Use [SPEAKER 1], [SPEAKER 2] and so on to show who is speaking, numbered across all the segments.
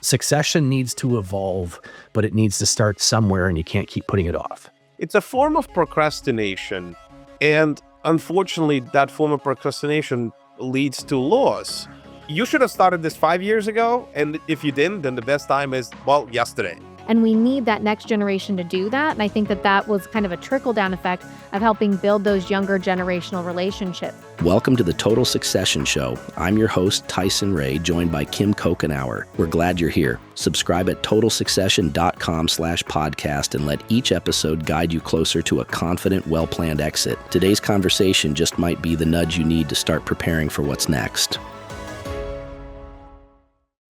[SPEAKER 1] Succession needs to evolve, but it needs to start somewhere and you can't keep putting it off.
[SPEAKER 2] It's a form of procrastination. And unfortunately, that form of procrastination leads to loss. You should have started this 5 years ago. And if you didn't, then the best time is, well, yesterday.
[SPEAKER 3] And we need that next generation to do that. And I think that that was kind of a trickle-down effect of helping build those younger generational relationships.
[SPEAKER 4] Welcome to the Total Succession Show. I'm your host, Tyson Ray, joined by Kim Cochenour. We're glad you're here. Subscribe at totalsuccession.com/podcast and let each episode guide you closer to a confident, well-planned exit. Today's conversation just might be the nudge you need to start preparing for what's next.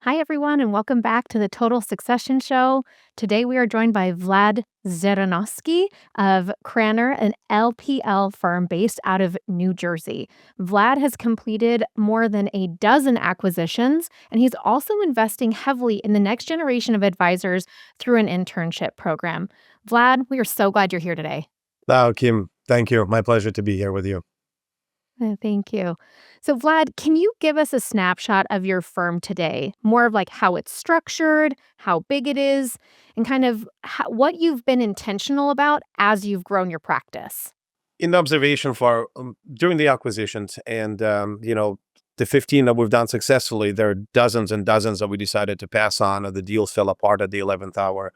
[SPEAKER 3] Hi, everyone, and welcome back to the Total Succession Show. Today, we are joined by Vlad Zherenovsky of Cochenour, an LPL firm based out of New Jersey. Vlad has completed more than a dozen acquisitions, and he's also investing heavily in the next generation of advisors through an internship program. Vlad, we are so glad you're here today.
[SPEAKER 2] Oh, Kim, thank you. My pleasure to be here with you.
[SPEAKER 3] Thank you. So Vlad, can you give us a snapshot of your firm today? More of like how it's structured, how big it is, and kind of what you've been intentional about as you've grown your practice.
[SPEAKER 2] In observation for during the acquisitions and, the 15 that we've done successfully, there are dozens and dozens that we decided to pass on, or the deals fell apart at the 11th hour.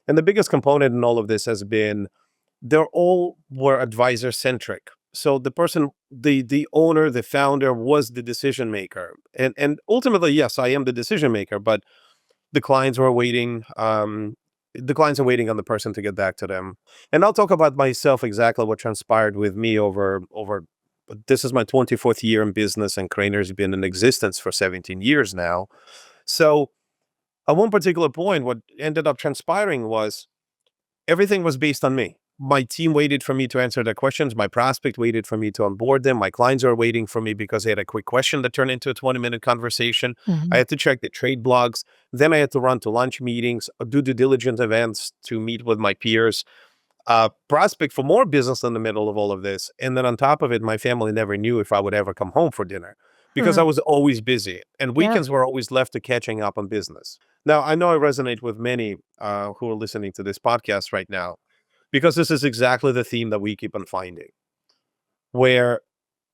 [SPEAKER 2] And the biggest component in all of this has been they're all were advisor-centric. So the person, the owner, the founder was the decision maker. And ultimately, yes, I am the decision maker, but the clients were waiting. The clients are waiting on the person to get back to them. And I'll talk about myself, exactly what transpired with me over this is my 24th year in business, and Cochenour's been in existence for 17 years now. So at one particular point, what ended up transpiring was everything was based on me. My team waited for me to answer their questions. My prospect waited for me to onboard them. My clients are waiting for me because they had a quick question that turned into a 20-minute conversation. I had to check the trade blogs. Then I had to run to lunch meetings, do due diligence events to meet with my peers, prospect for more business in the middle of all of this. And then on top of it, my family never knew if I would ever come home for dinner because I was always busy. And weekends were always left to catching up on business. Now, I know I resonate with many who are listening to this podcast right now, because this is exactly the theme that we keep on finding, where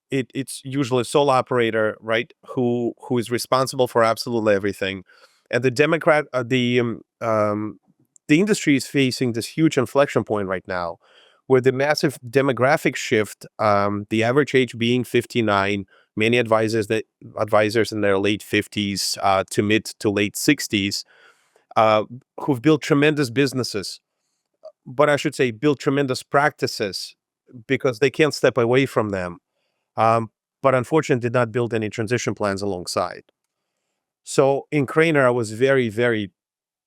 [SPEAKER 2] it's usually a sole operator, right, who is responsible for absolutely everything. And the industry is facing this huge inflection point right now, where the massive demographic shift, the average age being 59, many advisors in their late 50s to mid to late 60s, who've built tremendous businesses, but I should say build tremendous practices because they can't step away from them. But unfortunately did not build any transition plans alongside. So in Cochenour, I was very, very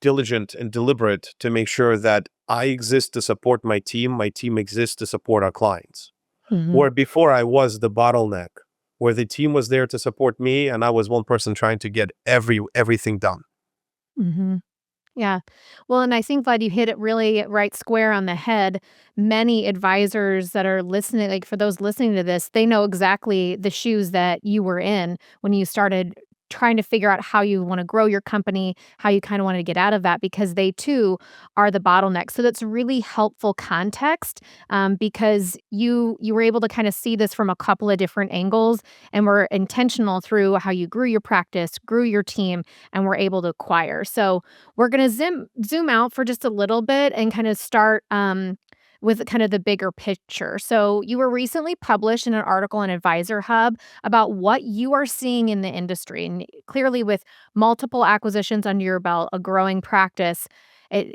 [SPEAKER 2] diligent and deliberate to make sure that I exist to support my team exists to support our clients. Where before I was the bottleneck, where the team was there to support me and I was one person trying to get everything done.
[SPEAKER 3] Yeah. Well, and I think, Vlad, you hit it really right square on the head. Many advisors that are listening, like for those listening to this, they know exactly the shoes that you were in when you started trying to figure out how you want to grow your company, how you kind of want to get out of that, because they too are the bottleneck. So that's really helpful context because you were able to kind of see this from a couple of different angles and were intentional through how you grew your practice, grew your team, and were able to acquire. So we're going to zoom out for just a little bit and kind of start with kind of the bigger picture. So you were recently published in an article in Advisor Hub about what you are seeing in the industry. And clearly with multiple acquisitions under your belt, a growing practice,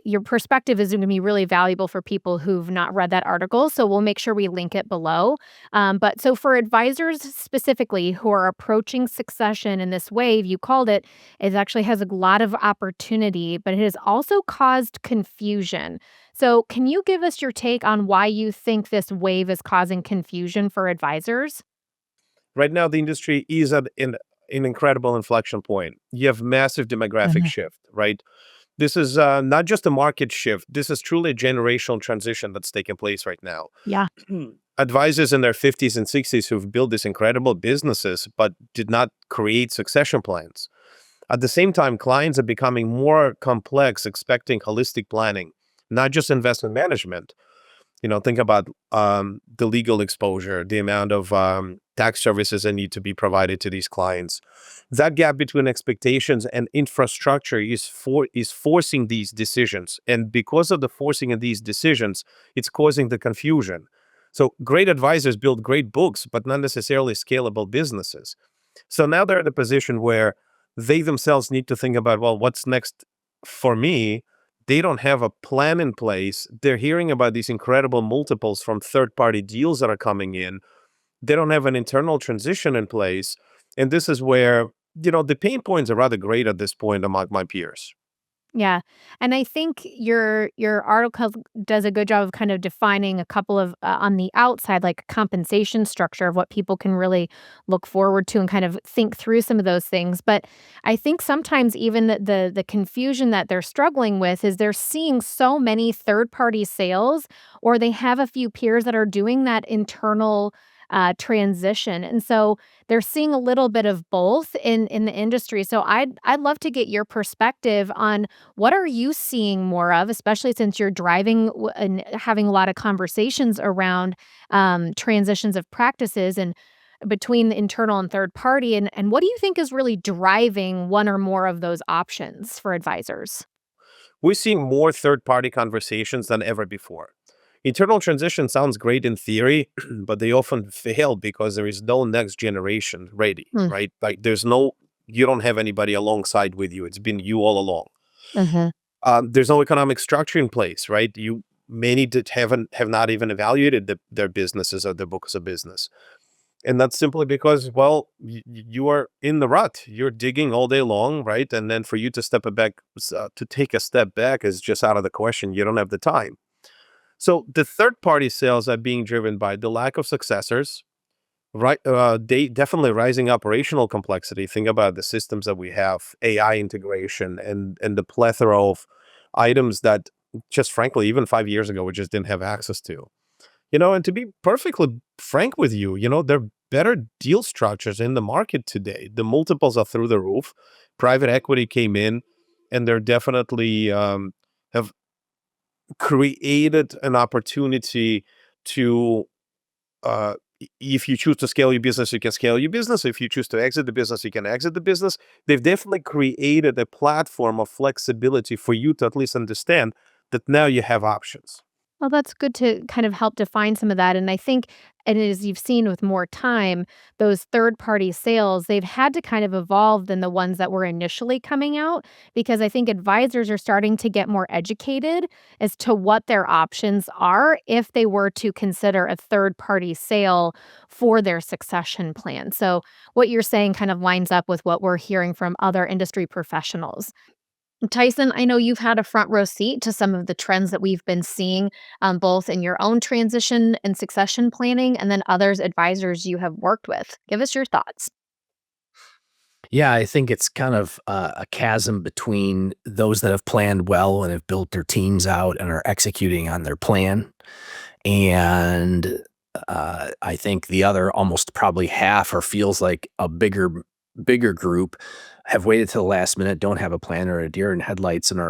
[SPEAKER 3] your perspective is going to be really valuable for people who've not read that article. So we'll make sure we link it below. But so for advisors specifically who are approaching succession in this wave, you called it actually has a lot of opportunity, but it has also caused confusion. So can you give us your take on why you think this wave is causing confusion for advisors?
[SPEAKER 2] Right now, the industry is at an incredible inflection point. You have massive demographic shift, right? This is not just a market shift. This is truly a generational transition that's taking place right now.
[SPEAKER 3] Yeah.
[SPEAKER 2] Advisors in their 50s and 60s who've built these incredible businesses but did not create succession plans At the same time, clients are becoming more complex, expecting holistic planning, not just investment management. Think about the legal exposure, the amount of tax services that need to be provided to these clients. That gap between expectations and infrastructure is forcing these decisions. And because of the forcing of these decisions, it's causing the confusion. So great advisors build great books, but not necessarily scalable businesses. So now they're in a position where they themselves need to think about, well, what's next for me? They don't have a plan in place. They're hearing about these incredible multiples from third-party deals that are coming in. They don't have an internal transition in place. And this is where, the pain points are rather great at this point among my peers.
[SPEAKER 3] Yeah. And I think your article does a good job of kind of defining a couple of on the outside, like compensation structure of what people can really look forward to and kind of think through some of those things. But I think sometimes even the confusion that they're struggling with is they're seeing so many third-party sales, or they have a few peers that are doing that internal transition. And so they're seeing a little bit of both in the industry. So I'd love to get your perspective on what are you seeing more of, especially since you're driving and having a lot of conversations around transitions of practices and between the internal and third party. And what do you think is really driving one or more of those options for advisors?
[SPEAKER 2] We're seeing more third-party conversations than ever before. Internal transition sounds great in theory, but they often fail because there is no next generation ready,
[SPEAKER 3] Mm.
[SPEAKER 2] right? Like you don't have anybody alongside with you. It's been you all along.
[SPEAKER 3] Mhm.
[SPEAKER 2] There's no economic structure in place, right? Many that have not even evaluated their businesses or their books of business. And that's simply because, well, you are in the rut. You're digging all day long, right? And then for you to to take a step back is just out of the question. You don't have the time. So the third party sales are being driven by the lack of successors, right? They definitely rising operational complexity. Think about the systems that we have, AI integration, and the plethora of items that just frankly, even 5 years ago, we just didn't have access to. And to be perfectly frank with you, there are better deal structures in the market today. The multiples are through the roof. Private equity came in, and they're definitely have created an opportunity to if you choose to scale your business, you can scale your business. If you choose to exit the business, you can exit the business. They've definitely created a platform of flexibility for you to at least understand that now you have options.
[SPEAKER 3] Well, that's good to kind of help define some of that. And I think, and as you've seen with more time, those third party sales, they've had to kind of evolve than the ones that were initially coming out because I think advisors are starting to get more educated as to what their options are if they were to consider a third party sale for their succession plan. So, what you're saying kind of lines up with what we're hearing from other industry professionals. Tyson, I know you've had a front row seat to some of the trends that we've been seeing, both in your own transition and succession planning, and then others advisors you have worked with. Give us your thoughts.
[SPEAKER 1] Yeah, I think it's kind of a chasm between those that have planned well and have built their teams out and are executing on their plan. And I think the other almost probably half or feels like a bigger group have waited till the last minute, don't have a plan or a deer in headlights, and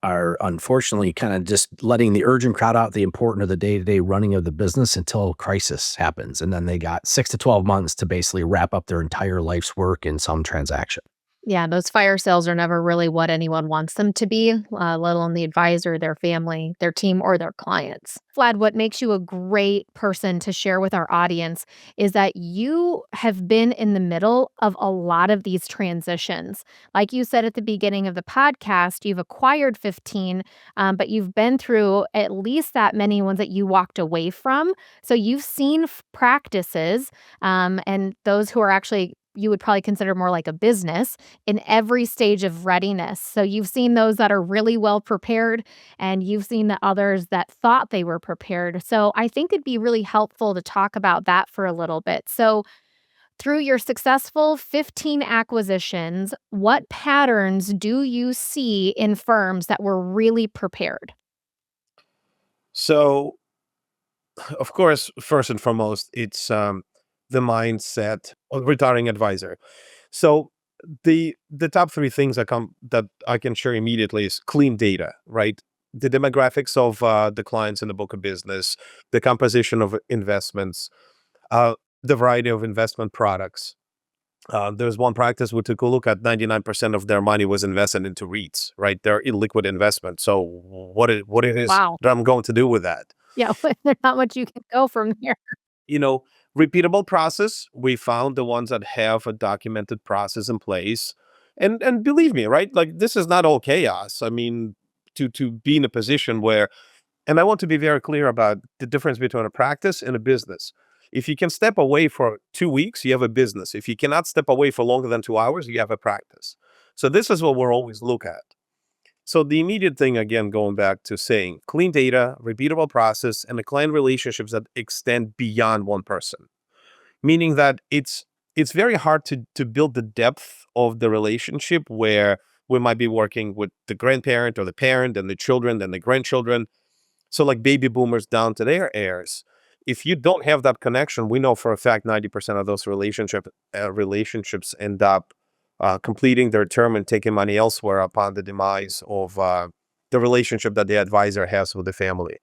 [SPEAKER 1] are unfortunately kind of just letting the urgent crowd out the important of the day-to-day running of the business until crisis happens. And then they got 6 to 12 months to basically wrap up their entire life's work in some transaction.
[SPEAKER 3] Yeah, those fire sales are never really what anyone wants them to be, let alone the advisor, their family, their team, or their clients. Vlad, what makes you a great person to share with our audience is that you have been in the middle of a lot of these transitions. Like you said at the beginning of the podcast, you've acquired 15, but you've been through at least that many ones that you walked away from. So you've seen practices and those who are actually you would probably consider more like a business in every stage of readiness. So you've seen those that are really well prepared and you've seen the others that thought they were prepared. So I think it'd be really helpful to talk about that for a little bit. So through your successful 15 acquisitions, what patterns do you see in firms that were really prepared?
[SPEAKER 2] So, of course, first and foremost, it's the mindset of retiring advisor. So The top three things that I can share immediately is clean data, right? The demographics of the clients in the book of business, the composition of investments, uh, the variety of investment products. There's one practice we took a look at. 99% of their money was invested into REITs, right? They're illiquid investments. So what it is
[SPEAKER 3] Wow.
[SPEAKER 2] that I'm going to do with that?
[SPEAKER 3] Yeah, there's not much you can go from there.
[SPEAKER 2] You know, repeatable process. We found the ones that have a documented process in place. And believe me, right? Like, this is not all chaos. I mean, to be in a position where, and I want to be very clear about the difference between a practice and a business. If you can step away for 2 weeks, you have a business. If you cannot step away for longer than 2 hours, you have a practice. So this is what we're always look at. So the immediate thing, again, going back to saying clean data, repeatable process, and the client relationships that extend beyond one person. Meaning that it's very hard to build the depth of the relationship where we might be working with the grandparent or the parent and the children and the grandchildren. So like baby boomers down to their heirs. If you don't have that connection, we know for a fact 90% of those relationships end up completing their term and taking money elsewhere upon the demise of the relationship that the advisor has with the family.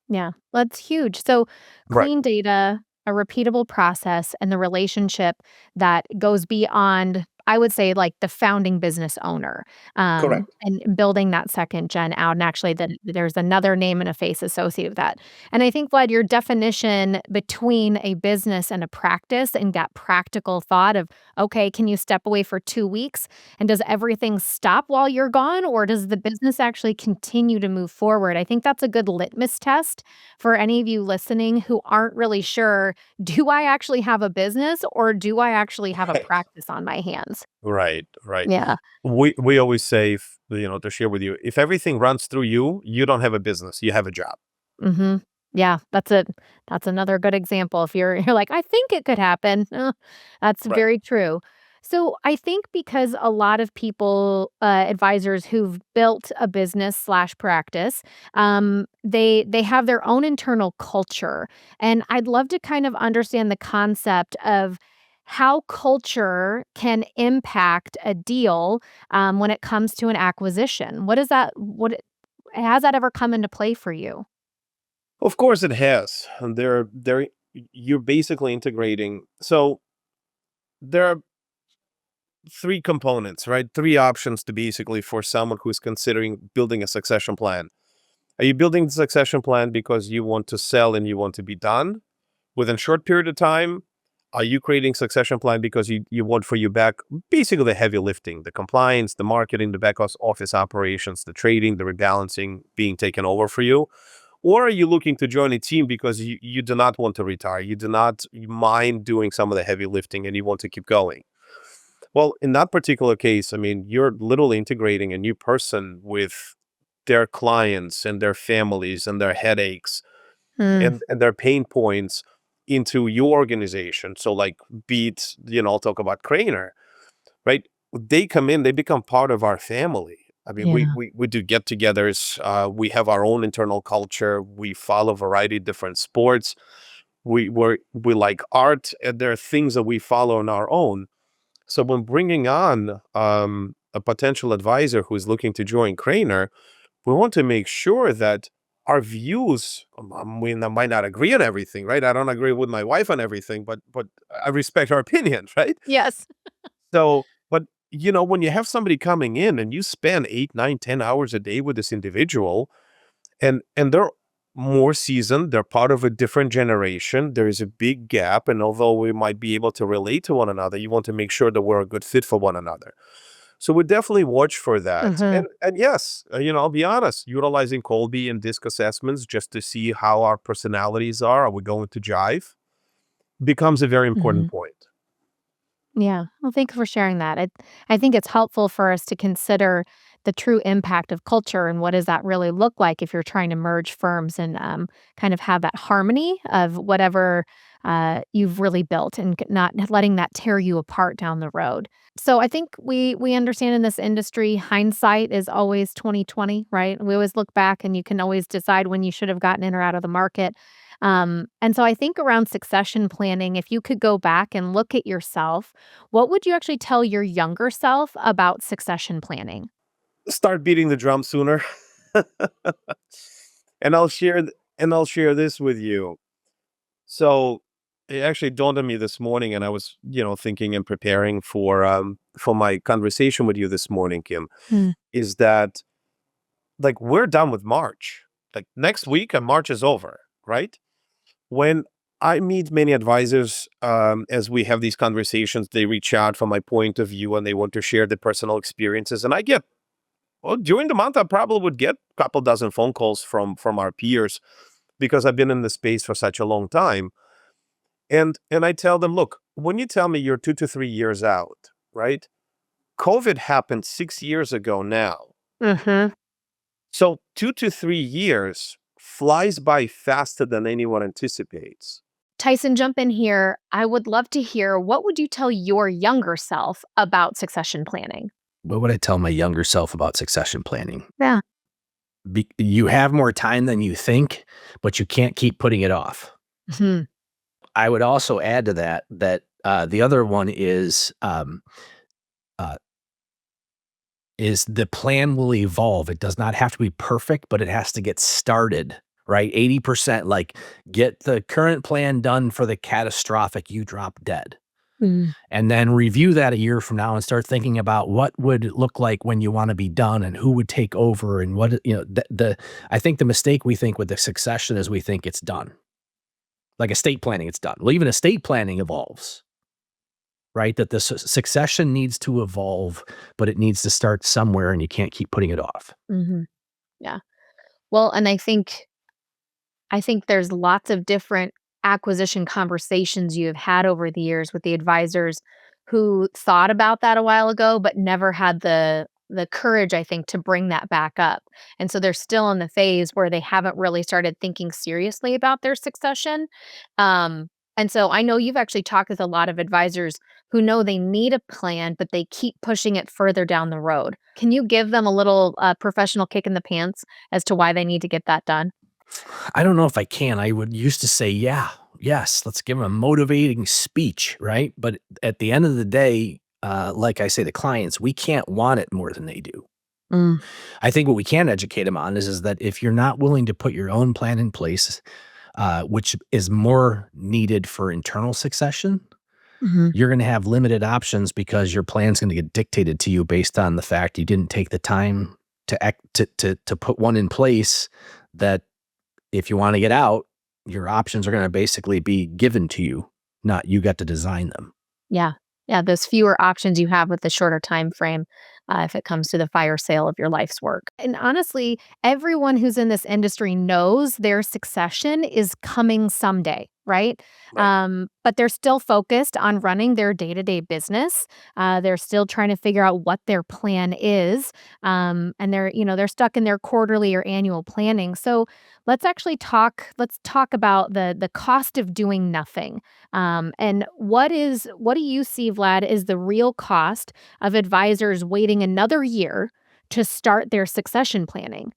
[SPEAKER 3] Yeah, that's huge. So
[SPEAKER 2] Right.
[SPEAKER 3] clean data, a repeatable process, and the relationship that goes beyond, I would say, like the founding business owner,
[SPEAKER 2] Correct.
[SPEAKER 3] and building that second gen out. And actually, that there's another name and a face associated with that. And I think, Vlad, your definition between a business and a practice and that practical thought of, okay, can you step away for 2 weeks? And does everything stop while you're gone, or does the business actually continue to move forward? I think that's a good litmus test for any of you listening who aren't really sure, do I actually have a business or do I actually have a
[SPEAKER 2] Right.
[SPEAKER 3] practice on my hands?
[SPEAKER 2] Right. Right.
[SPEAKER 3] Yeah.
[SPEAKER 2] We always say, to share with you, if everything runs through you, you don't have a business, you have a job.
[SPEAKER 3] Mhm. Yeah, that's another good example. If you're like, "I think it could happen." That's
[SPEAKER 2] Right.
[SPEAKER 3] very true. So, I think because a lot of people, advisors who've built a business/practice, they have their own internal culture, and I'd love to kind of understand the concept of how culture can impact a deal, when it comes to an acquisition. What has that ever come into play for you?
[SPEAKER 2] Of course it has. And you're basically integrating. So there are three components, right? Three options to basically for someone who's considering building a succession plan. Are you building the succession plan because you want to sell and you want to be done within a short period of time? Are you creating succession plan because you want for you back basically the heavy lifting, the compliance, the marketing, the back office operations, the trading, the rebalancing being taken over for you? Or are you looking to join a team because you do not want to retire? You do not mind doing some of the heavy lifting and you want to keep going? Well, in that particular case, I mean, you're literally integrating a new person with their clients and their families and their headaches
[SPEAKER 3] Mm,
[SPEAKER 2] and their pain points into your organization. So, like, I'll talk about Craner, right? They come in, they become part of our family. I mean, we
[SPEAKER 3] yeah.
[SPEAKER 2] we we do get-togethers. We have our own internal culture. We follow a variety of different sports. We like art, and there are things that we follow on our own. So when bringing on a potential advisor who is looking to join Craner, we want to make sure that our views, we might not agree on everything, right? I don't agree with my wife on everything, but I respect her opinion, right?
[SPEAKER 3] Yes.
[SPEAKER 2] So, but when you have somebody coming in and you spend 8, 9, 10 hours a day with this individual, and they're more seasoned, they're part of a different generation, there is a big gap, and although we might be able to relate to one another, you want to make sure that we're a good fit for one another. So we definitely watch for that.
[SPEAKER 3] Mhm,
[SPEAKER 2] And yes, I'll be honest, utilizing Colby and disc assessments just to see how our personalities are we going to jive, becomes a very important
[SPEAKER 3] mhm.
[SPEAKER 2] point.
[SPEAKER 3] Yeah. Well, thanks for sharing that. I think it's helpful for us to consider the true impact of culture and what does that really look like if you're trying to merge firms and kind of have that harmony of whatever you've really built and not letting that tear you apart down the road. So I think we understand in this industry, hindsight is always 2020, right? We always look back and you can always decide when you should have gotten in or out of the market. And so I think around succession planning, if you could go back and look at yourself, what would you actually tell your younger self about succession planning?
[SPEAKER 2] Start beating the drum sooner. and I'll share and I'll share this with you. So it actually dawned on me this morning, and I was, thinking and preparing for my conversation with you this morning, Kim,
[SPEAKER 3] Hmm.
[SPEAKER 2] is that like we're done with March. Like next week and March is over, right? When I meet many advisors, as we have these conversations, they reach out from my point of view and they want to share their personal experiences. And I get, well, during the month, I probably would get a couple dozen phone calls from our peers because I've been in the space for such a long time. And I tell them, look, when you tell me you're 2 to 3 years out, right? COVID happened 6 years ago now.
[SPEAKER 3] Mm-hmm.
[SPEAKER 2] So 2 to 3 years flies by faster than anyone anticipates.
[SPEAKER 3] Tyson, jump in here. I would love to hear what would you tell your younger self about succession planning?
[SPEAKER 1] What would I tell my younger self about succession planning?
[SPEAKER 3] Yeah.
[SPEAKER 1] You have more time than you think, but you can't keep putting it off.
[SPEAKER 3] Mhm.
[SPEAKER 1] I would also add to that the other one uh, is the plan will evolve. It does not have to be perfect, but it has to get started, right? 80%, like get the current plan done for the catastrophic, you drop dead.
[SPEAKER 3] Mm.
[SPEAKER 1] And then review that a year from now and start thinking about what would it look like when you want to be done and who would take over and what, I think the mistake we think with the succession is we think it's done. Like estate planning, it's done. Well, even estate planning evolves, right? That the succession needs to evolve, but it needs to start somewhere and you can't keep putting it off.
[SPEAKER 3] Mhm. Yeah. Well, and I think there's lots of different acquisition conversations you have had over the years with the advisors who thought about that a while ago, but never had the courage, I think, to bring that back up. And so they're still in the phase where they haven't really started thinking seriously about their succession. And so I know you've actually talked with a lot of advisors who know they need a plan, but they keep pushing it further down the road. Can you give them a little professional kick in the pants as to why they need to get that done?
[SPEAKER 1] I don't know if I can. I would used to say, yeah, yes, let's give them a motivating speech, right? But at the end of the day, like I say to clients, we can't want it more than they do.
[SPEAKER 3] Mm.
[SPEAKER 1] I think what we can educate them on is that if you're not willing to put your own plan in place, which is more needed for internal succession,
[SPEAKER 3] Mhm.
[SPEAKER 1] you're going to have limited options because your plan's going to get dictated to you based on the fact you didn't take the time to act to put one in place that if you want to get out, your options are going to basically be given to you, not you got to design them.
[SPEAKER 3] Yeah. Yeah, those fewer options you have with the shorter time frame, if it comes to the fire sale of your life's work. And honestly, everyone who's in this industry knows their succession is coming someday, right?
[SPEAKER 2] Right.
[SPEAKER 3] But they're still focused on running their day-to-day business. They're still trying to figure out what their plan is, and they're stuck in their quarterly or annual planning. So let's actually talk. Let's talk about the cost of doing nothing. And what do you see, Vlad, is the real cost of advisors waiting another year to start their succession planning?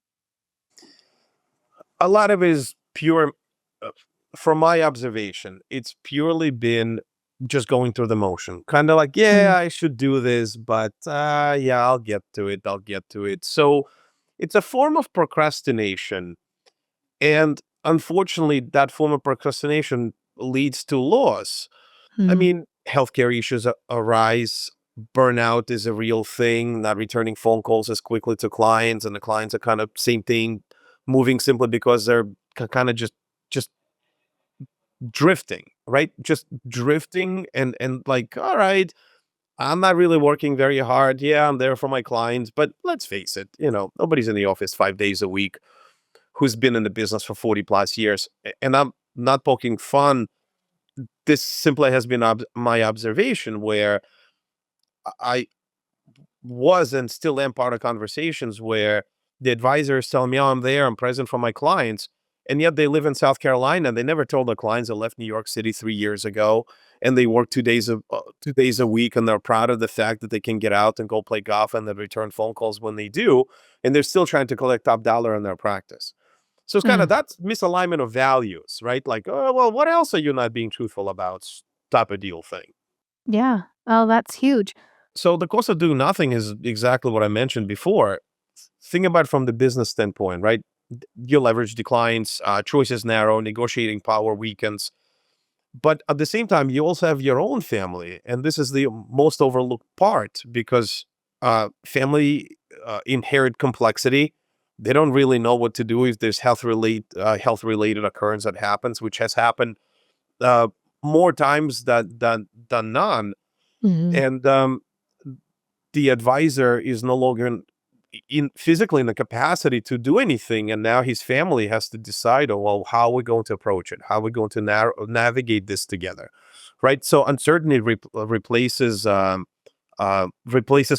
[SPEAKER 2] A lot of it is pure, uh, from my observation, it's purely been just going through the motion. Kind of like,
[SPEAKER 3] Mm.
[SPEAKER 2] yeah, I should do this, but yeah, I'll get to it. I'll get to it. So it's a form of procrastination. And unfortunately, that form of procrastination leads to loss. I
[SPEAKER 3] Mm.
[SPEAKER 2] mean, healthcare issues arise. Burnout is a real thing. Not returning phone calls as quickly to clients, and the clients are kind of same thing, moving simply because they're kind of just drifting, right? Just drifting, and like, all right, I'm not really working very hard. Yeah, I'm there for my clients, but let's face it, nobody's in the office 5 days a week who's been in the business for 40 plus years. And I'm not poking fun. This simply has been my observation where I was and still am part of conversations where the advisors tell me, oh, I'm there, I'm present for my clients. And yet they live in South Carolina. They never told their clients they left New York City 3 years ago, and they work 2 days a week, and they're proud of the fact that they can get out and go play golf and they return phone calls when they do, and they're still trying to collect top dollar in their practice. So it's kind of that's misalignment of values, right? Like, oh, well, what else are you not being truthful about type of deal thing.
[SPEAKER 3] Yeah. Oh, that's huge.
[SPEAKER 2] So the cost of doing nothing is exactly what I mentioned before. Think about it from the business standpoint, right? Your leverage declines, choices narrow, negotiating power weakens. But at the same time, you also have your own family. And this is the most overlooked part because family inherit complexity. They don't really know what to do if there's health related occurrence that happens, which has happened uh, more times than none.
[SPEAKER 3] Mhm.
[SPEAKER 2] And the advisor is no longer in physically in the capacity to do anything, and now his family has to decide, oh well, how are we going to approach it, how are we going to navigate this together, right? So uncertainty replaces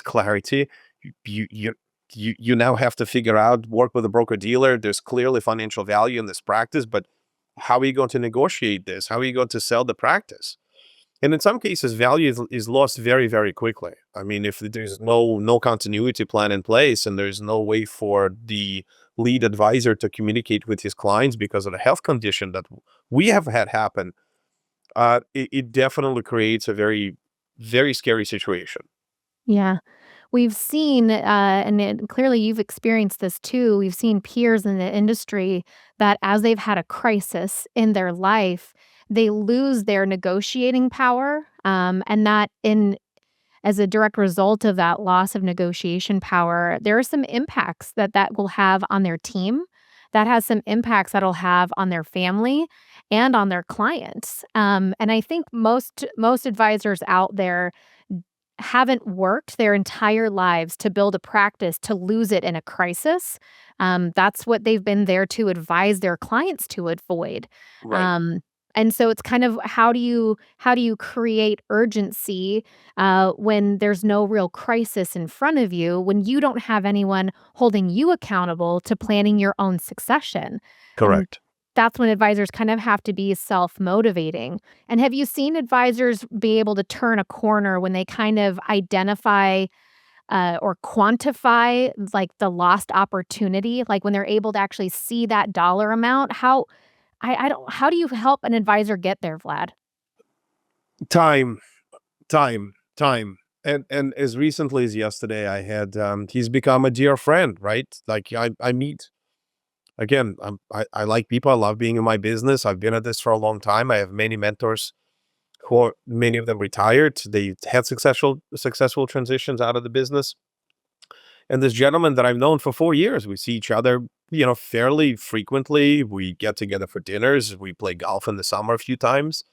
[SPEAKER 2] clarity. You now have to figure out, work with a broker dealer. There's clearly financial value in this practice, but how are you going to negotiate this? How are you going to sell the practice? And in some cases, value is lost very, very quickly. I mean, if there's no continuity plan in place and there's no way for the lead advisor to communicate with his clients because of a health condition that we have had happen, it definitely creates a very, very scary situation.
[SPEAKER 3] Yeah. We've seen, clearly you've experienced this too. We've seen peers in the industry that as they've had a crisis in their life, they lose their negotiating power. And that in as a direct result of that loss of negotiation power, there are some impacts that that will have on their team. That has some impacts that'll have on their family and on their clients. And I think most advisors out there haven't worked their entire lives to build a practice to lose it in a crisis. That's what they've been there to advise their clients to avoid.
[SPEAKER 2] Right.
[SPEAKER 3] Um, and so it's kind of how do you create urgency when there's no real crisis in front of you, when you don't have anyone holding you accountable to planning your own succession. And
[SPEAKER 2] Correct.
[SPEAKER 3] that's when advisors kind of have to be self-motivating. And have you seen advisors be able to turn a corner when they kind of identify or quantify like the lost opportunity, like when they're able to actually see that dollar amount? I don't how do you help an advisor get there, Vlad?
[SPEAKER 2] Time, time. And as recently as yesterday, I had he's become a dear friend, right? Like I meet again. I like people. I love being in my business. I've been at this for a long time. I have many mentors who are, many of them retired. They had successful transitions out of the business. And this gentleman that I've known for 4 years, we see each other, fairly frequently. We get together for dinners. We play golf in the summer a few times.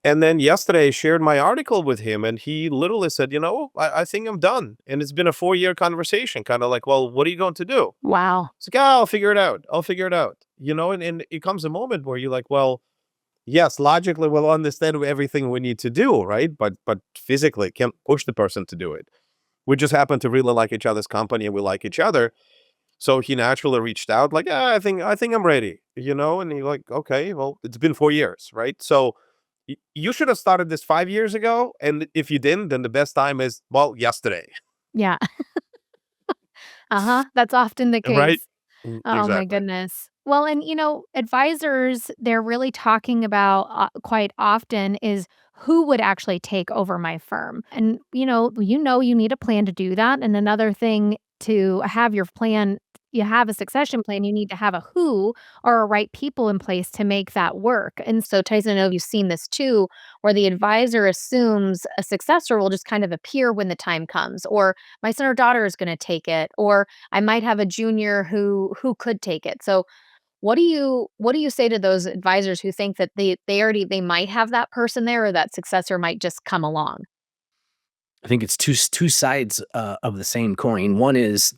[SPEAKER 2] And then yesterday I shared my article with him and he literally said, I think I'm done. And it's been a 4 year conversation, kind of like, well, what are you going to do?
[SPEAKER 3] Wow.
[SPEAKER 2] It's like, I'll figure it out. I'll figure it out. And it comes a moment where you're like, well, yes, logically we'll understand everything we need to do, right? But physically can't push the person to do it. We just happen to really like each other's company and we like each other. So he naturally reached out, like, I think I'm ready, and he like, okay, well, it's been 4 years, right? So you should have started this 5 years ago. And if you didn't, then the best time is, well, yesterday.
[SPEAKER 3] Yeah. Uh-huh. That's often the
[SPEAKER 2] Right?
[SPEAKER 3] case. Oh my
[SPEAKER 2] Exactly.
[SPEAKER 3] goodness. Well, and advisors, they're really talking about quite often is who would actually take over my firm. And you need a plan to do that. And another thing to have your plan, you have a succession plan, you need to have a who or a right people in place to make that work. And so Tyson, I know you've seen this too, where the advisor assumes a successor will just kind of appear when the time comes, or my son or daughter is going to take it, or I might have a junior who could take it. So what do you say to those advisors who think that they might have that person there or that successor might just come along?
[SPEAKER 1] I think it's two sides of the same coin. One is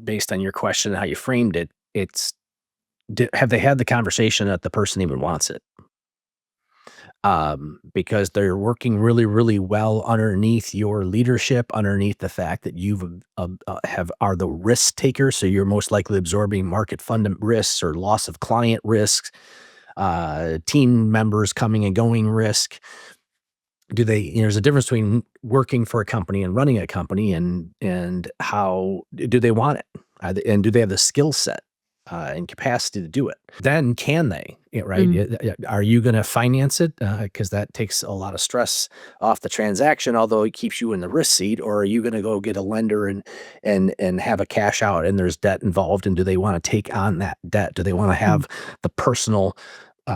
[SPEAKER 1] based on your question and how you framed it. It's have they had the conversation that the person even wants it? Because they're working really, really well underneath your leadership, underneath the fact that you've are the risk taker, so you're most likely absorbing market fund risks or loss of client risks, team members coming and going risk. Do they? There's a difference between working for a company and running a company, and how do they want it, and do they have the skill set? and capacity to do it. Then can they, right?
[SPEAKER 3] Mm.
[SPEAKER 1] Are you going to finance it? Because that takes a lot of stress off the transaction, although it keeps you in the risk seat. Or are you going to go get a lender and have a cash out and there's debt involved? And do they want to take on that debt? Do they want to have the personal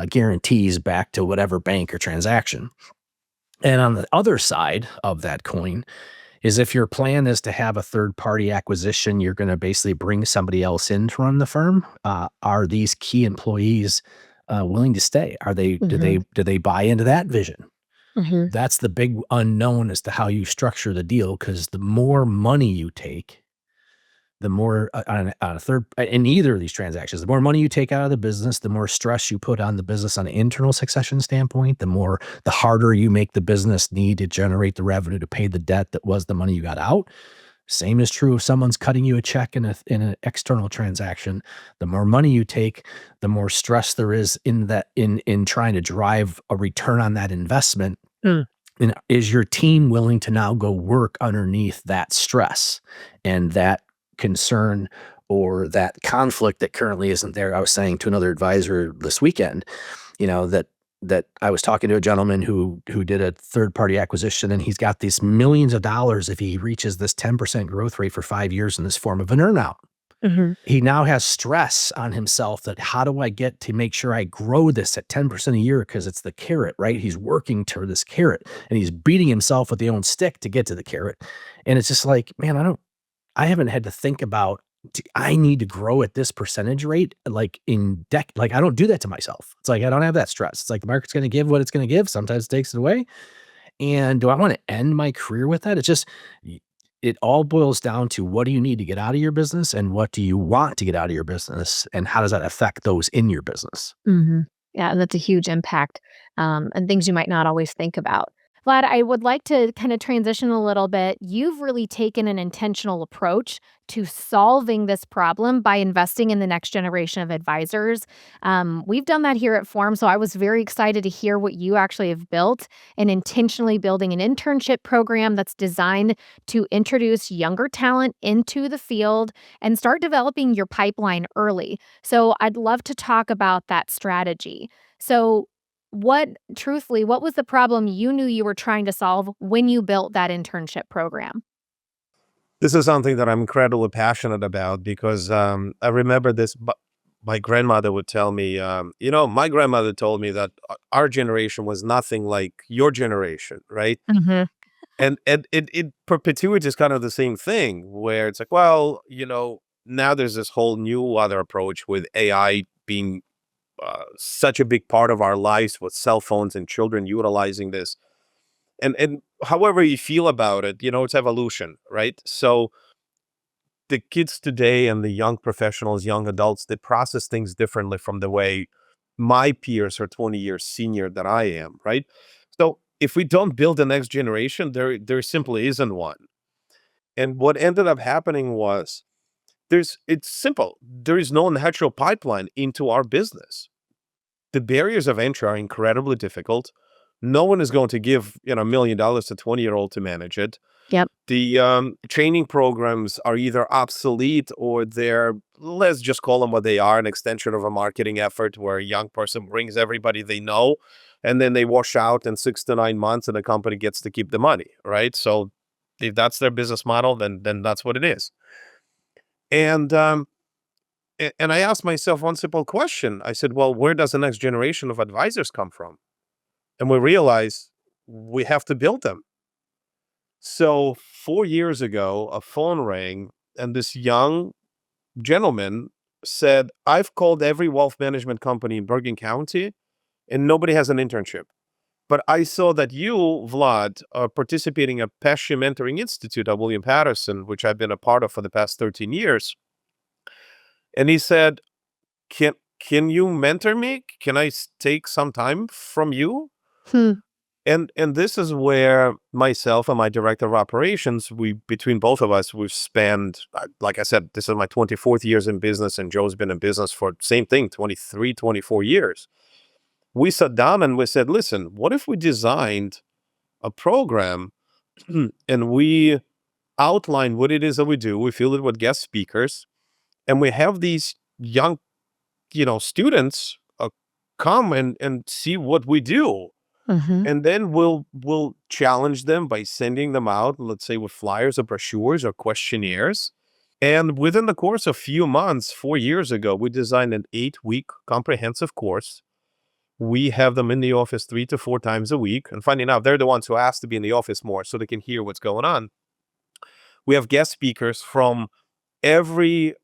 [SPEAKER 1] guarantees back to whatever bank or transaction? And on the other side of that coin is if your plan is to have a third-party acquisition, you're gonna basically bring somebody else in to run the firm. Are these key employees willing to stay? Are they
[SPEAKER 3] Mhm.
[SPEAKER 1] do they buy into that vision?
[SPEAKER 3] Mhm.
[SPEAKER 1] That's the big unknown as to how you structure the deal, because the more money you take, the more on a third in either of these transactions, the more money you take out of the business, the more stress you put on the business on an internal succession standpoint, the harder you make the business need to generate the revenue to pay the debt that was the money you got out. Same is true if someone's cutting you a check in an external transaction. The more money you take, the more stress there is in trying to drive a return on that investment. And is your team willing to now go work underneath that stress and that concern or that conflict that currently isn't there? I was saying to another advisor this weekend, that I was talking to a gentleman who did a third party acquisition, and he's got these millions of dollars if he reaches this 10% growth rate for 5 years in this form of an earnout.
[SPEAKER 3] Mhm.
[SPEAKER 1] He now has stress on himself that how do I get to make sure I grow this at 10% a year, because it's the carrot, right? He's working toward this carrot and he's beating himself with the own stick to get to the carrot. And it's just like, man, I haven't had to think about I need to grow at this percentage rate like like I don't do that to myself. It's like I don't have that stress. It's like the market's going to give what it's going to give. Sometimes it takes it away. And do I want to end my career with that? It's just it all boils down to what do you need to get out of your business and what do you want to get out of your business and how does that affect those in your business?
[SPEAKER 3] Mhm. Yeah, that's a huge impact, and things you might not always think about. Vlad, I would like to kind of transition a little bit. You've really taken an intentional approach to solving this problem by investing in the next generation of advisors. We've done that here at Form, so I was very excited to hear what you actually have built and intentionally building an internship program that's designed to introduce younger talent into the field and start developing your pipeline early. So I'd love to talk about that strategy. So, what was the problem you knew you were trying to solve when you built that internship program?
[SPEAKER 2] This is something that I'm incredibly passionate about because I remember this. My grandmother would tell me, my grandmother told me that our generation was nothing like your generation, right?
[SPEAKER 3] Mhm.
[SPEAKER 2] And it perpetuates kind of the same thing where it's like, well, now there's this whole new other approach with AI being such a big part of our lives with cell phones and children utilizing this. And however you feel about it, it's evolution, right? So the kids today and the young professionals, young adults, they process things differently from the way my peers are 20 years senior than I am, right? So if we don't build the next generation, there simply isn't one. And what ended up happening was it's simple. There is no natural pipeline into our business. The barriers of entry are incredibly difficult. No one is going to give, $1 million to 20-year-old to manage it.
[SPEAKER 3] Yep.
[SPEAKER 2] The training programs are either obsolete or they're, let's just call them what they are, an extension of a marketing effort where a young person brings everybody they know and then they wash out in 6 to 9 months and the company gets to keep the money, right? So if that's their business model, then that's what it is. And and I asked myself one simple question. I said, well, where does the next generation of advisors come from? And we realized we have to build them. So 4 years ago, a phone rang, and this young gentleman said, I've called every wealth management company in Bergen County, and nobody has an internship. But I saw that you, Vlad, are participating at Pesci Mentoring Institute at William Patterson, which I've been a part of for the past 13 years. And he said, can you mentor me? Can I take some time from you?
[SPEAKER 3] Hmm.
[SPEAKER 2] And this is where myself and my director of operations, we between both of us, we've spent, like I said, this is my 24th years in business, and Joe's been in business for same thing, 23, 24 years. We sat down and we said, listen, what if we designed a program and we outline what it is that we do, we fill it with guest speakers, and we have these young, students come and see what we do.
[SPEAKER 3] Mhm.
[SPEAKER 2] And then we'll challenge them by sending them out, let's say with flyers or brochures or questionnaires. And within the course of few months, 4 years ago, we designed an 8-week comprehensive course. We have them in the office 3 to 4 times a week. And funny enough, they're the ones who ask to be in the office more so they can hear what's going on. We have guest speakers from every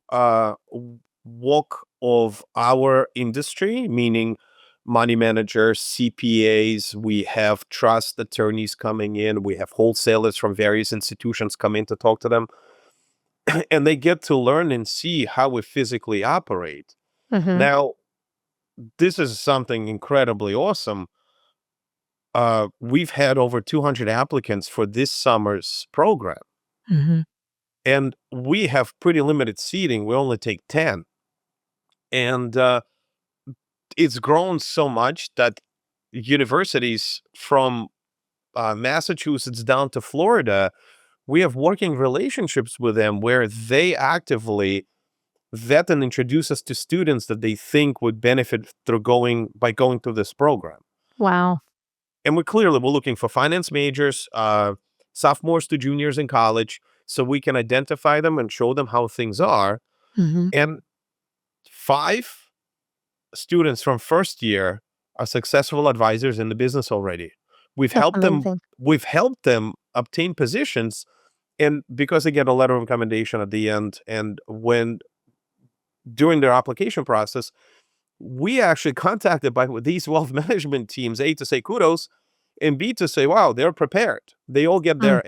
[SPEAKER 2] walk of our industry, meaning money managers, CPAs. We have trust attorneys coming in. We have wholesalers from various institutions come in to talk to them. And they get to learn and see how we physically operate.
[SPEAKER 3] Mhm.
[SPEAKER 2] Now, this is something incredibly awesome. We've had over 200 applicants for this summer's program,
[SPEAKER 3] Mhm.
[SPEAKER 2] and we have pretty limited seating. We only take 10. And it's grown so much that universities from Massachusetts down to Florida, we have working relationships with them where they actively vet and introduce us to students that they think would benefit by going through this program.
[SPEAKER 3] Wow.
[SPEAKER 2] And we're looking for finance majors, sophomores to juniors in college, so we can identify them and show them how things are.
[SPEAKER 3] Mhm.
[SPEAKER 2] And 5 students from first year are successful advisors in the business already. We've
[SPEAKER 3] That's
[SPEAKER 2] helped them
[SPEAKER 3] amazing.
[SPEAKER 2] we've helped them obtain positions, and because they get a letter of recommendation at the end, and when during their application process, we actually contacted by these wealth management teams, A, to say kudos, and B, to say, wow, they're prepared. They all get
[SPEAKER 3] Mm.
[SPEAKER 2] their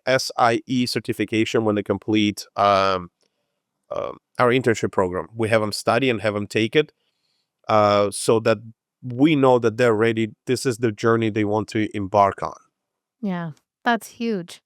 [SPEAKER 2] SIE certification when they complete our internship program. We have them study and have them take it, so that we know that they're ready. This is the journey they want to embark on.
[SPEAKER 3] Yeah. That's huge.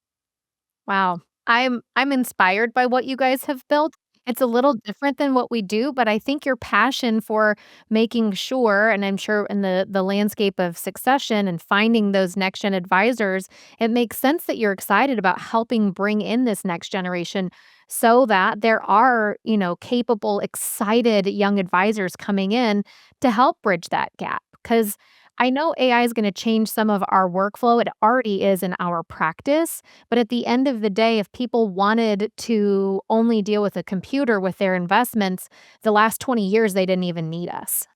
[SPEAKER 3] Wow. I'm inspired by what you guys have built. It's a little different than what we do, but I think your passion for making sure, and I'm sure in the landscape of succession and finding those next gen advisors, it makes sense that you're excited about helping bring in this next generation so that there are, capable, excited young advisors coming in to help bridge that gap. Because I know AI is going to change some of our workflow. It already is in our practice. But at the end of the day, if people wanted to only deal with a computer with their investments, the last 20 years, they didn't even need us.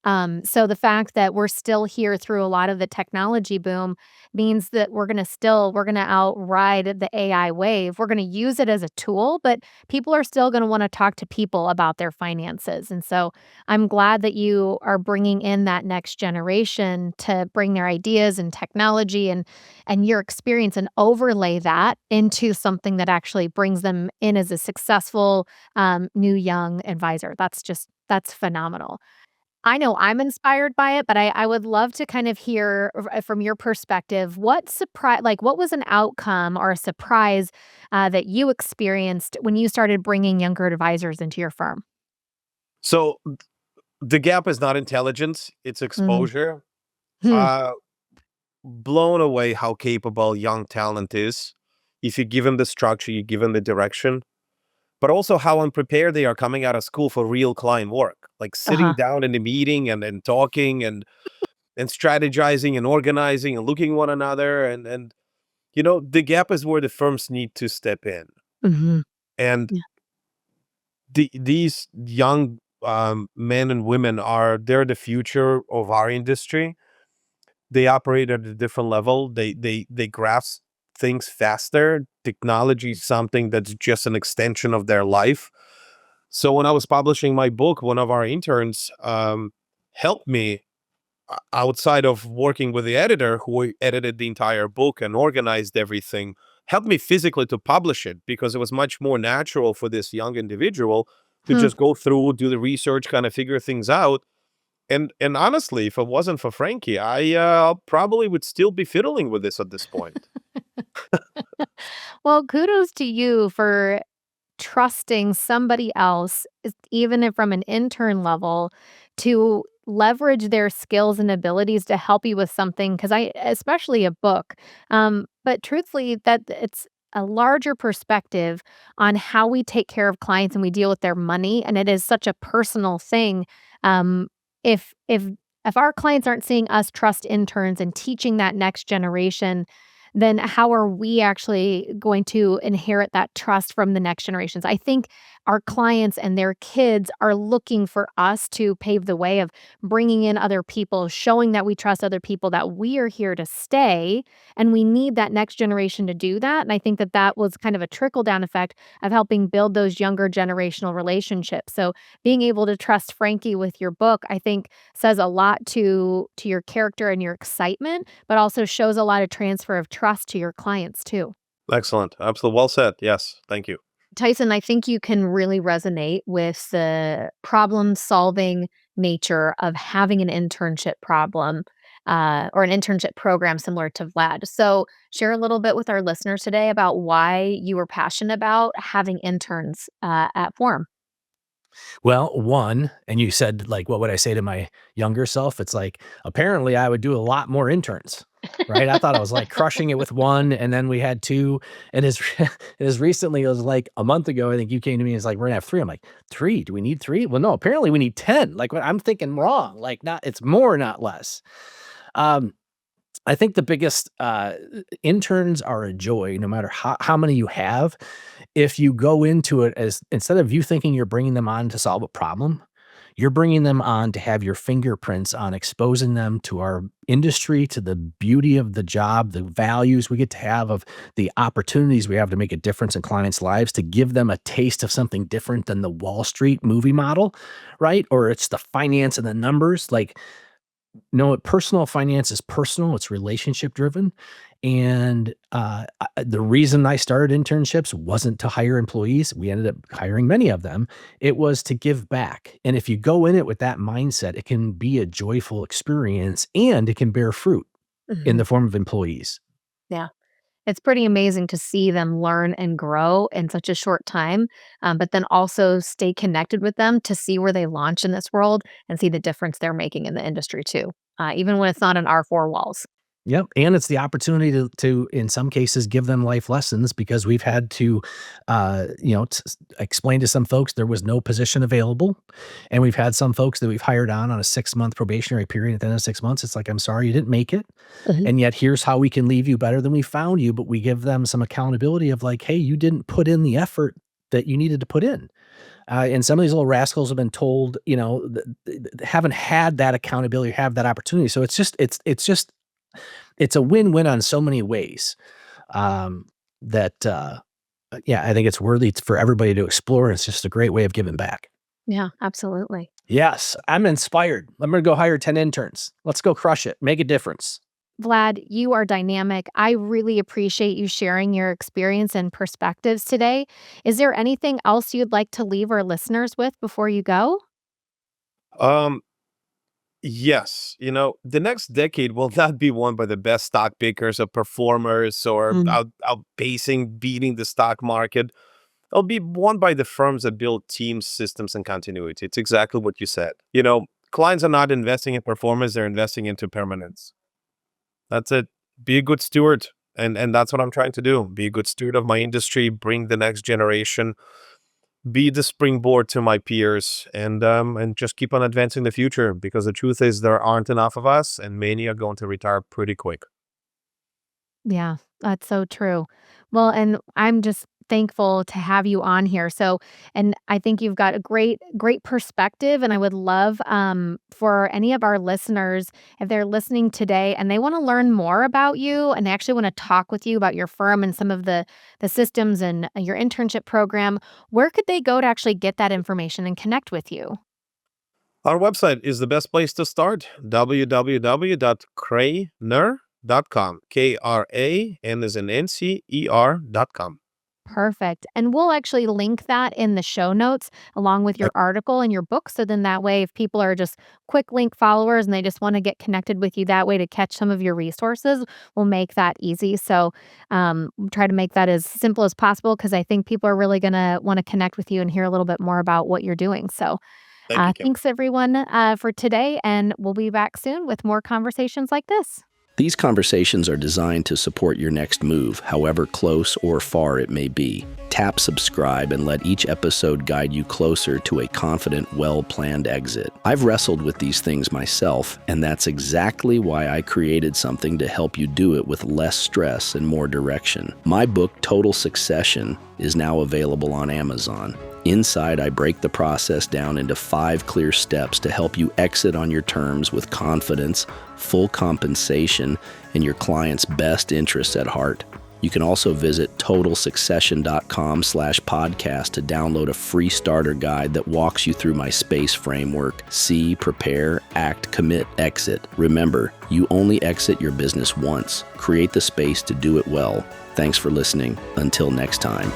[SPEAKER 3] So the fact that we're still here through a lot of the technology boom means that we're going to outride the AI wave. We're going to use it as a tool, but people are still going to want to talk to people about their finances. And so I'm glad that you are bringing in that next generation to bring their ideas and technology and your experience and overlay that into something that actually brings them in as a successful new young advisor. That's phenomenal. I know I'm inspired by it, but I would love to kind of hear from your perspective what was an outcome or a surprise that you experienced when you started bringing younger advisors into your firm.
[SPEAKER 2] So the gap is not intelligence, it's
[SPEAKER 3] Mm.
[SPEAKER 2] exposure.
[SPEAKER 3] Hmm.
[SPEAKER 2] Uh, Blown away how capable young talent is. If you give them the structure, you give them the direction, but also how unprepared they are coming out of school for real client work, like sitting
[SPEAKER 3] Uh-huh.
[SPEAKER 2] down in a meeting and talking and strategizing and organizing and looking one another. And the gap is where the firms need to step in.
[SPEAKER 3] Mhm.
[SPEAKER 2] And
[SPEAKER 3] Yeah.
[SPEAKER 2] these young men and women they're the future of our industry. They operate at a different level. They grasp things faster. Technology is something that's just an extension of their life. So when I was publishing my book, one of our interns helped me, outside of working with the editor who edited the entire book and organized everything, helped me physically to publish it because it was much more natural for this young individual to
[SPEAKER 3] Hmm.
[SPEAKER 2] just go through, do the research, kind of figure things out. And honestly, if it wasn't for Frankie, I probably would still be fiddling with this at this point.
[SPEAKER 3] Well, kudos to you for trusting somebody else, even if from an intern level, to leverage their skills and abilities to help you with something. Because especially a book. But truthfully, that a larger perspective on how we take care of clients and we deal with their money, and it is such a personal thing. Um, if our clients aren't seeing us trust interns and teaching that next generation, then how are we actually going to inherit that trust from the next generations? I think our clients and their kids are looking for us to pave the way of bringing in other people, showing that we trust other people, that we are here to stay, and we need that next generation to do that. And I think that that was kind of a trickle down effect of helping build those younger generational relationships. So being able to trust Frankie with your book, I think says a lot to your character and your excitement, but also shows a lot of transfer of trust to your clients too.
[SPEAKER 2] Excellent. Absolutely. Well said. Yes. Thank you.
[SPEAKER 3] Tyson, I think you can really resonate with the problem solving nature of having an internship problem or an internship program similar to Vlad. So, share a little bit with our listeners today about why you were passionate about having interns at Forum.
[SPEAKER 1] Well, one, and you said, like, what would I say to my younger self? It's like, apparently I would do a lot more interns, right? I thought I was like crushing it with one, and then we had two. And as recently as like a month ago, I think you came to me and it's like, we're gonna have three. I'm like, three? Do we need three? Well, no, apparently we need 10. Like, what I'm thinking wrong. Like, not, it's more, not less. Um, I think the biggest interns are a joy, no matter how many you have. If you go into it as instead of you thinking you're bringing them on to solve a problem, you're bringing them on to have your fingerprints on exposing them to our industry, to the beauty of the job, the values we get to have, of the opportunities we have to make a difference in clients' lives, to give them a taste of something different than the Wall Street movie model, right? Or it's the finance and the numbers. Like, no, personal finance is personal. It's relationship driven. And the reason I started internships wasn't to hire employees. We ended up hiring many of them. It was to give back. And if you go in it with that mindset, it can be a joyful experience and it can bear fruit in
[SPEAKER 3] Mhm.
[SPEAKER 1] the form of employees.
[SPEAKER 3] Yeah. It's pretty amazing to see them learn and grow in such a short time, but then also stay connected with them to see where they launch in this world and see the difference they're making in the industry too, even when it's not in our four walls.
[SPEAKER 1] Yep, and it's the opportunity to in some cases give them life lessons because we've had to, explain to some folks there was no position available, and we've had some folks that we've hired on a 6-month probationary period. At the end of 6 months, it's like, I'm sorry you didn't make it,
[SPEAKER 3] Mhm.
[SPEAKER 1] and yet here's how we can leave you better than we found you. But we give them some accountability of like, hey, you didn't put in the effort that you needed to put in. And some of these little rascals have been told, haven't had that accountability, have that opportunity. So it's a win-win on so many ways, um, that, yeah, I think it's worthy for everybody to explore. It's just a great way of giving back.
[SPEAKER 3] Yeah, absolutely.
[SPEAKER 1] Yes, I'm inspired. I'm gonna go hire 10 interns. Let's go crush it. Make a difference.
[SPEAKER 3] Vlad, you are dynamic. I really appreciate you sharing your experience and perspectives today. Is there anything else you'd like to leave our listeners with before you go?
[SPEAKER 2] Um, yes. The next decade will not be won by the best stock pickers or performers or
[SPEAKER 3] Mm.
[SPEAKER 2] outpacing, beating the stock market. It'll be won by the firms that build teams, systems, and continuity. It's exactly what you said. Clients are not investing in performance, they're investing into permanence. That's it. Be a good steward. And that's what I'm trying to do. Be a good steward of my industry, bring the next generation, be the springboard to my peers, and just keep on advancing the future, because the truth is there aren't enough of us and many are going to retire pretty quick.
[SPEAKER 3] Yeah, that's so true. Well, and I'm just thankful to have you on here. So, and I think you've got a great perspective. And I would love for any of our listeners, if they're listening today and they want to learn more about you and they actually want to talk with you about your firm and some of the systems and your internship program, where could they go to actually get that information and connect with you?
[SPEAKER 2] Our website is the best place to start. www.craner.com. KRAN is an NCER.com.
[SPEAKER 3] Perfect. And we'll actually link that in the show notes along with your article and your book. So then that way, if people are just quick link followers and they just want to get connected with you that way to catch some of your resources, we'll make that easy. So we'll try to make that as simple as possible because I think people are really going to want to connect with you and hear a little bit more about what you're doing. So
[SPEAKER 2] Thank you, Kim.
[SPEAKER 3] thanks everyone for today. And we'll be back soon with more conversations like this.
[SPEAKER 4] These conversations are designed to support your next move, however close or far it may be. Tap subscribe and let each episode guide you closer to a confident, well-planned exit. I've wrestled with these things myself, and that's exactly why I created something to help you do it with less stress and more direction. My book, Total Succession, is now available on Amazon. Inside, I break the process down into 5 clear steps to help you exit on your terms with confidence, full compensation, and your client's best interests at heart. You can also visit totalsuccession.com/podcast to download a free starter guide that walks you through my SPACE framework: see, prepare, act, commit, exit. Remember, you only exit your business once. Create the space to do it well. Thanks for listening. Until next time.